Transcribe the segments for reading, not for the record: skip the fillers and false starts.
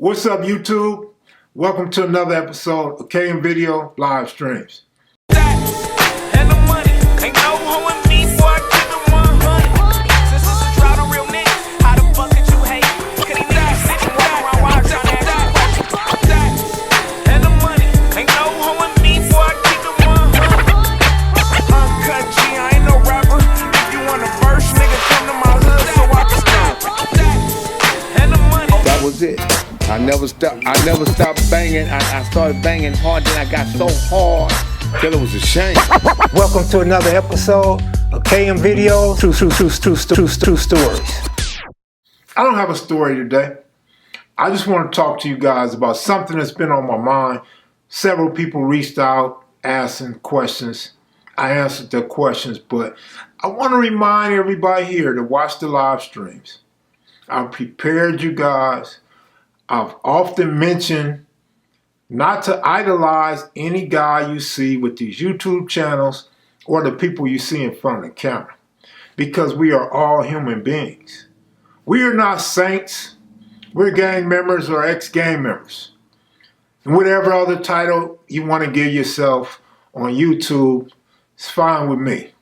What's up, YouTube? Welcome to another episode of KM Video live streams. That was it. I never stopped banging. I started banging hard, then I got so hard till it was a shame. Welcome to another episode of KM Video True Stories. I don't have a story today. I just want to talk to you guys about something that's been on my mind. Several people reached out asking questions. I answered their questions, but I want to remind everybody here to watch the live streams. I've prepared you guys. I've often mentioned not to idolize any guy you see with these YouTube channels or the people you see in front of the camera, because we are all human beings. We are not saints. We're gang members or ex-gang members. And whatever other title you want to give yourself on YouTube, it's fine with me.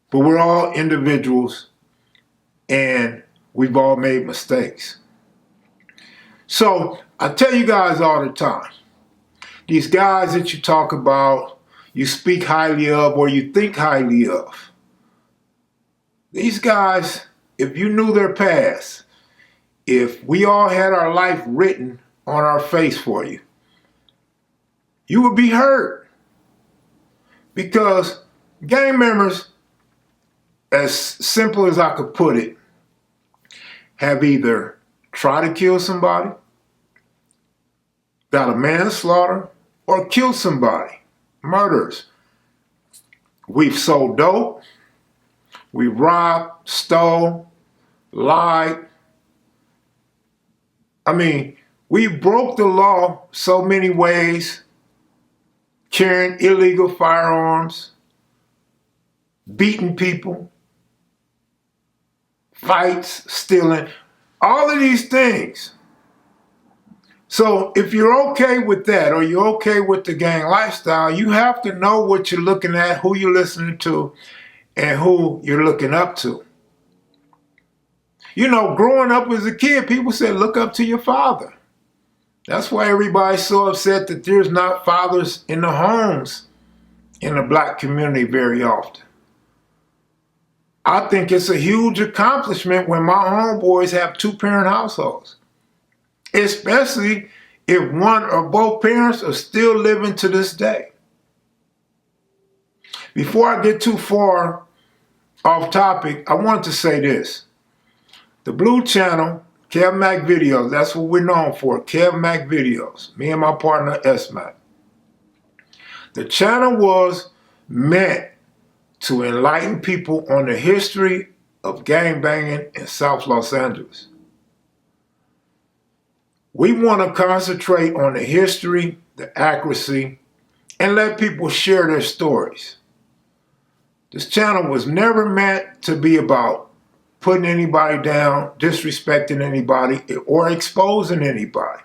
But we're all individuals and we've all made mistakes. So I tell you guys all the time, these guys that you talk about, you speak highly of or you think highly of, these guys, if you knew their past, if we all had our life written on our face for you, you would be hurt. Because gang members, as simple as I could put it, have either tried to kill somebody, got a manslaughter, or killed somebody, murders. We've sold dope, we robbed, stole, lied. I mean, we broke the law so many ways, carrying illegal firearms, beating people, fights, stealing, all of these things. So if you're okay with that, or you're okay with the gang lifestyle, you have to know what you're looking at, who you're listening to, and who you're looking up to. You know, growing up as a kid, people said, look up to your father. That's why everybody's so upset that there's not fathers in the homes in the black community very often. I think it's a huge accomplishment when my homeboys have two-parent households, especially if one or both parents are still living to this day. Before I get too far off topic, I want to say this. The Blue Channel, Kev Mac Videos, that's what we're known for, Kev Mac Videos, me and my partner S-Mac. The channel was meant to enlighten people on the history of gangbanging in South Los Angeles. We want to concentrate on the history, the accuracy, and let people share their stories. This channel was never meant to be about putting anybody down, disrespecting anybody, or exposing anybody.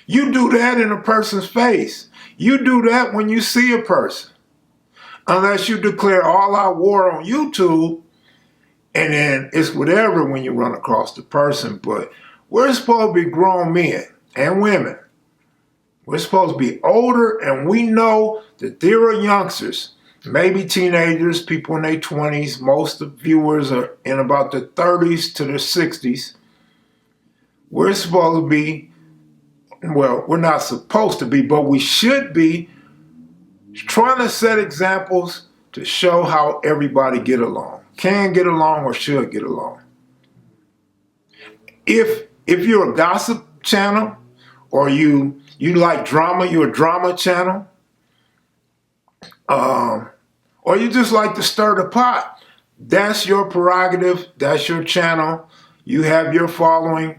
You do that in a person's face. You do that when you see a person. Unless you declare all out war on YouTube, and then it's whatever when you run across the person. But we're supposed to be grown men and women. We're supposed to be older, and we know that there are youngsters, maybe teenagers, people in their 20s. Most of the viewers are in about their 30s to their 60s. We're supposed to be, well, we're not supposed to be, but we should be trying to set examples to show how everybody get along, can get along or should get along. If you're a gossip channel or you like drama, you're a drama channel, or you just like to stir the pot, that's your prerogative, that's your channel, you have your following,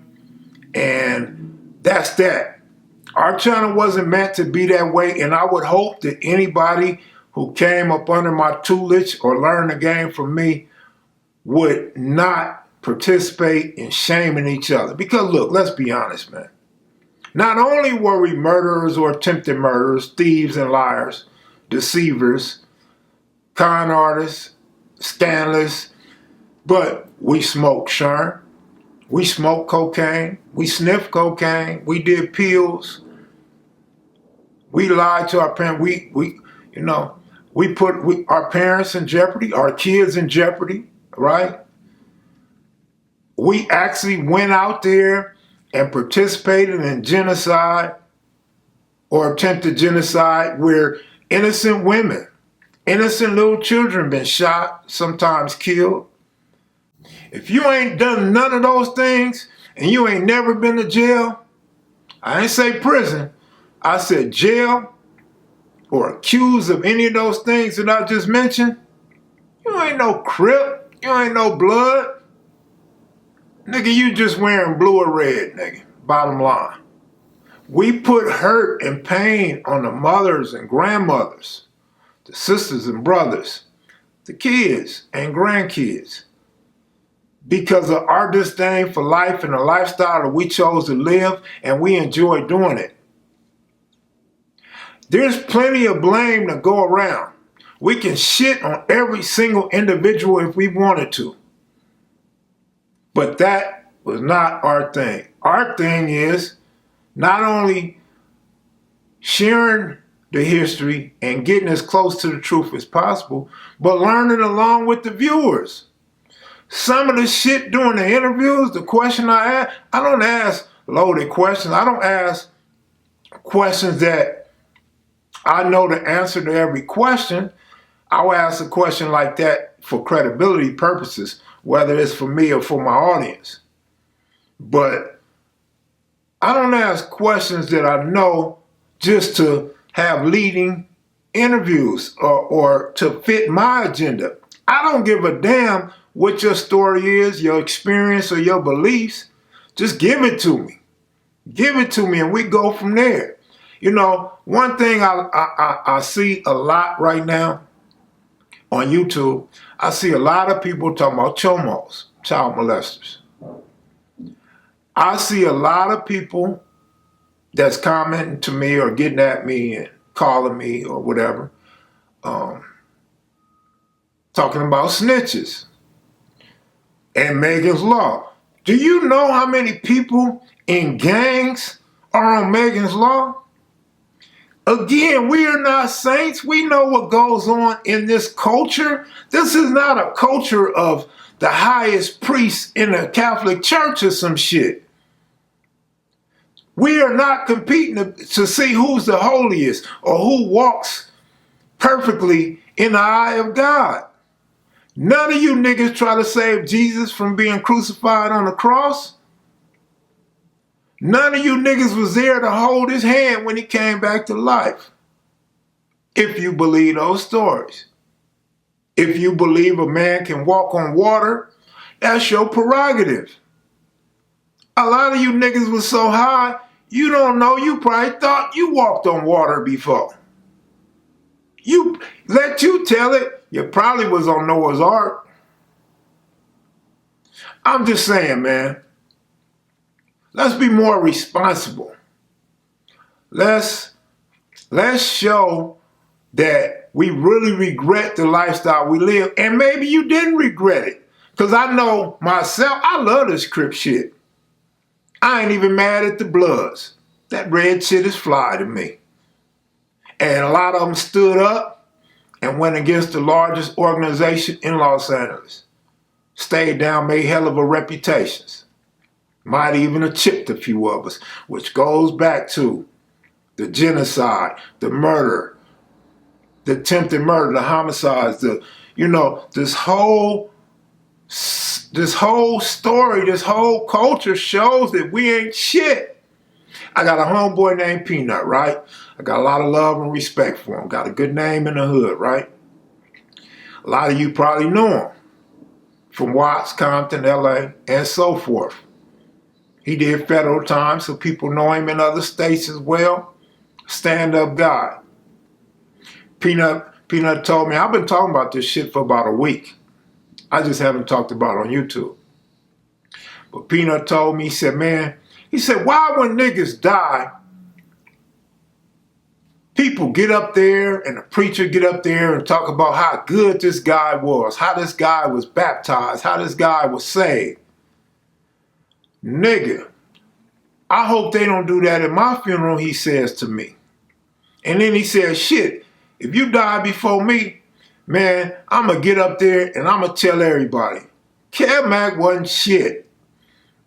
and that's that. Our channel wasn't meant to be that way, and I would hope that anybody who came up under my tutelage or learned the game from me would not participate in shaming each other. Because look, let's be honest, man. Not only were we murderers or attempted murderers, thieves and liars, deceivers, con artists, scandalous, but we smoked Sherm. We smoked cocaine. We sniffed cocaine. We did pills. We lied to our parents. We put our parents in jeopardy, our kids in jeopardy, right? We actually went out there and participated in genocide or attempted genocide where innocent women, innocent little children been shot, sometimes killed. If you ain't done none of those things and you ain't never been to jail, I ain't say prison, I said jail or accused of any of those things that I just mentioned, you ain't no crip, you ain't no blood. Nigga, you just wearing blue or red, nigga, bottom line. We put hurt and pain on the mothers and grandmothers, the sisters and brothers, the kids and grandkids, because of our disdain for life and the lifestyle that we chose to live, and we enjoy doing it. There's plenty of blame to go around. We can shit on every single individual if we wanted to. But that was not our thing. Our thing is not only sharing the history and getting as close to the truth as possible, but learning along with the viewers. Some of the shit during the interviews, the question I ask, I don't ask loaded questions. I don't ask questions that I know the answer to every question. I'll ask a question like that for credibility purposes, whether it's for me or for my audience. But I don't ask questions that I know just to have leading interviews or to fit my agenda. I don't give a damn what your story is, your experience, or your beliefs. Just give it to me. Give it to me and we go from there. You know, one thing I see a lot right now on YouTube, I see a lot of people talking about chomos, child molesters. I see a lot of people that's commenting to me or getting at me and calling me or whatever, talking about snitches and Megan's Law. Do you know how many people in gangs are on Megan's Law? Again, we are not saints. We know what goes on in this culture. This is not a culture of the highest priest in the Catholic Church or some shit. We are not competing to see who's the holiest or who walks perfectly in the eye of God. None of you niggas try to save Jesus from being crucified on the cross. None of you niggas was there to hold his hand when he came back to life. If you believe those stories. If you believe a man can walk on water, that's your prerogative. A lot of you niggas was so high, you don't know, you probably thought you walked on water before. Let you tell it, you probably was on Noah's Ark. I'm just saying, man. Let's be more responsible. Let's show that we really regret the lifestyle we live. And maybe you didn't regret it. Because I know myself, I love this crip shit. I ain't even mad at the Bloods. That red shit is fly to me. And a lot of them stood up and went against the largest organization in Los Angeles. Stayed down, made hell of a reputations. Might even have chipped a few of us, which goes back to the genocide, the murder, the attempted murder, the homicides, this whole story, this whole culture shows that we ain't shit. I got a homeboy named Peanut, right? I got a lot of love and respect for him. Got a good name in the hood, right? A lot of you probably know him from Watts, Compton, LA, and so forth. He did federal time, so people know him in other states as well. Stand-up guy. Peanut told me, I've been talking about this shit for about a week. I just haven't talked about it on YouTube. But Peanut told me, he said, man, he said, why when niggas die, people get up there and the preacher get up there and talk about how good this guy was, how this guy was baptized, how this guy was saved. Nigga, I hope they don't do that at my funeral, he says to me. And then he says, shit, if you die before me, man, I'm going to get up there and I'm going to tell everybody, Kev Mac wasn't shit.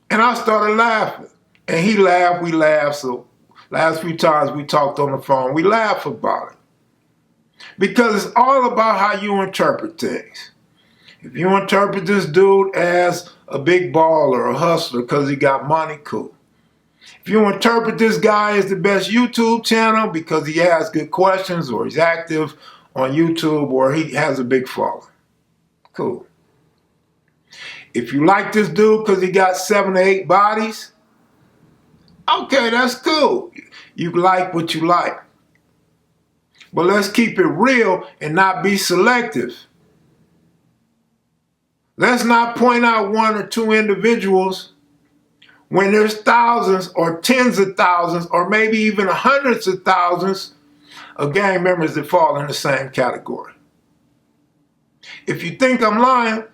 And I started laughing. And he laughed, we laughed. So last few times we talked on the phone, we laughed about it. Because it's all about how you interpret things. If you interpret this dude as a big baller, a hustler, because he got money, cool. If you interpret this guy as the best YouTube channel because he has good questions or he's active on YouTube or he has a big following, cool. If you like this dude because he got 7 to 8 bodies, okay, that's cool. You like what you like. But let's keep it real and not be selective. Let's not point out 1 or 2 individuals when there's thousands or tens of thousands or maybe even hundreds of thousands of gang members that fall in the same category. If you think I'm lying,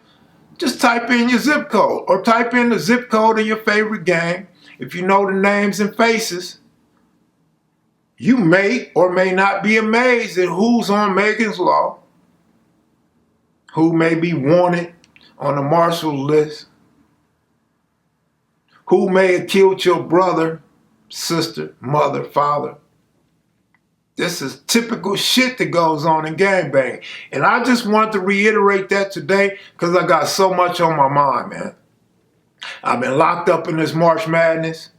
just type in your zip code or type in the zip code of your favorite gang. If you know the names and faces, you may or may not be amazed at who's on Megan's Law, who may be wanted on the marshal list, who may have killed your brother, sister, mother, father. This is typical shit that goes on in gangbanging. And I just want to reiterate that today because I got so much on my mind, man. I've been locked up in this March Madness.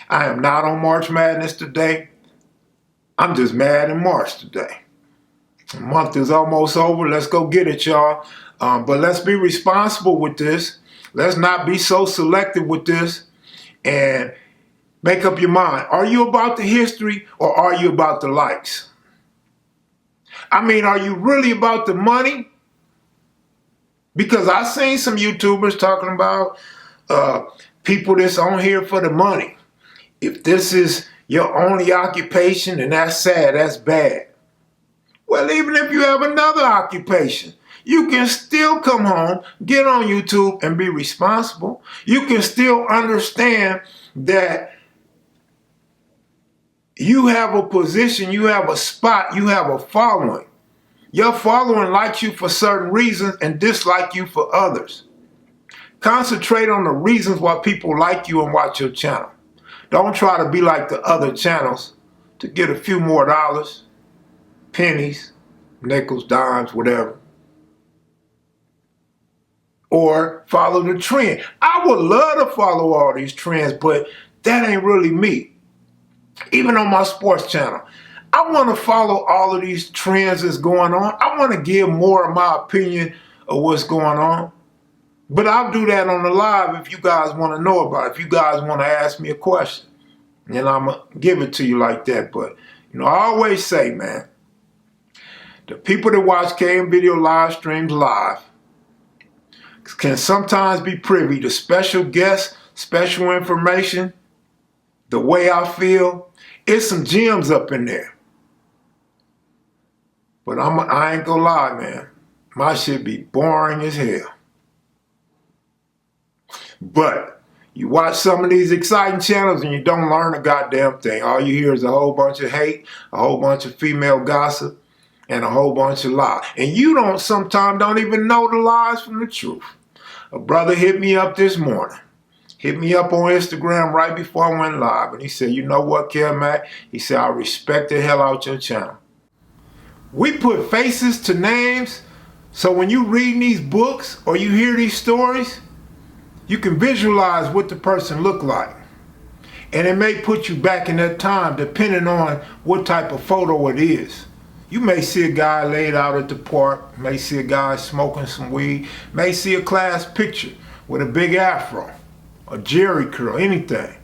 I am not on March Madness today. I'm just mad in March today. The month is almost over. Let's go get it, y'all. But let's be responsible with this. Let's not be so selective with this. And make up your mind. Are you about the history or are you about the likes? I mean, are you really about the money? Because I've seen some YouTubers talking about people that's on here for the money. If this is your only occupation, then that's sad, that's bad. Well, even if you have another occupation, you can still come home, get on YouTube and be responsible. You can still understand that you have a position, you have a spot, you have a following. Your following likes you for certain reasons and dislike you for others. Concentrate on the reasons why people like you and watch your channel. Don't try to be like the other channels to get a few more dollars, pennies, nickels, dimes, whatever. Or follow the trend. I would love to follow all these trends, but that ain't really me. Even on my sports channel, I want to follow all of these trends that's going on. I want to give more of my opinion of what's going on. But I'll do that on the live if you guys want to know about it. If you guys want to ask me a question, and I'm going to give it to you like that. But, I always say, man, the people that watch KM Video live streams live can sometimes be privy to special guests, special information, the way I feel. It's some gems up in there. But I ain't gonna lie, man. My shit be boring as hell. But you watch some of these exciting channels and you don't learn a goddamn thing. All you hear is a whole bunch of hate, a whole bunch of female gossip, and a whole bunch of lies. And you sometimes don't even know the lies from the truth. A brother hit me up this morning. Hit me up on Instagram right before I went live. And he said, you know what, Kev Mac? He said, I respect the hell out your channel. We put faces to names. So when you read these books or you hear these stories, you can visualize what the person looked like. And it may put you back in that time depending on what type of photo it is. You may see a guy laid out at the park, may see a guy smoking some weed, may see a class picture with a big afro, a jerry curl, anything.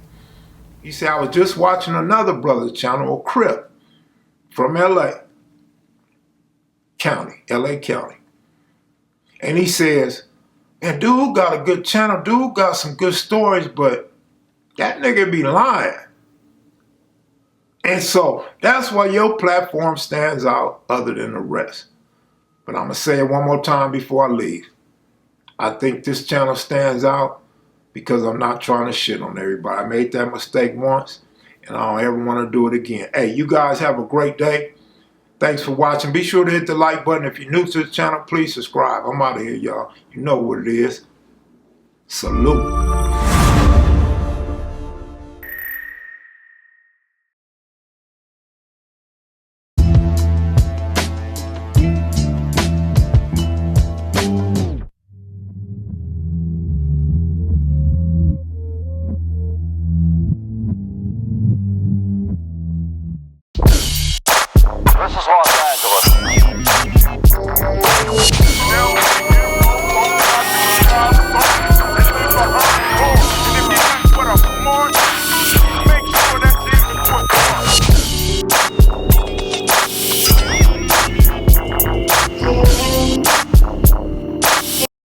He said, I was just watching another brother's channel, a crip, from LA County. And he says, And dude got a good channel. Dude got some good stories, but that nigga be lying. And so that's why your platform stands out other than the rest. But I'm going to say it one more time before I leave. I think this channel stands out because I'm not trying to shit on everybody. I made that mistake once, and I don't ever want to do it again. Hey, you guys have a great day. Thanks for watching. Be sure to hit the like button. If you're new to the channel, please subscribe. I'm out of here, y'all. You know what it is. Salute.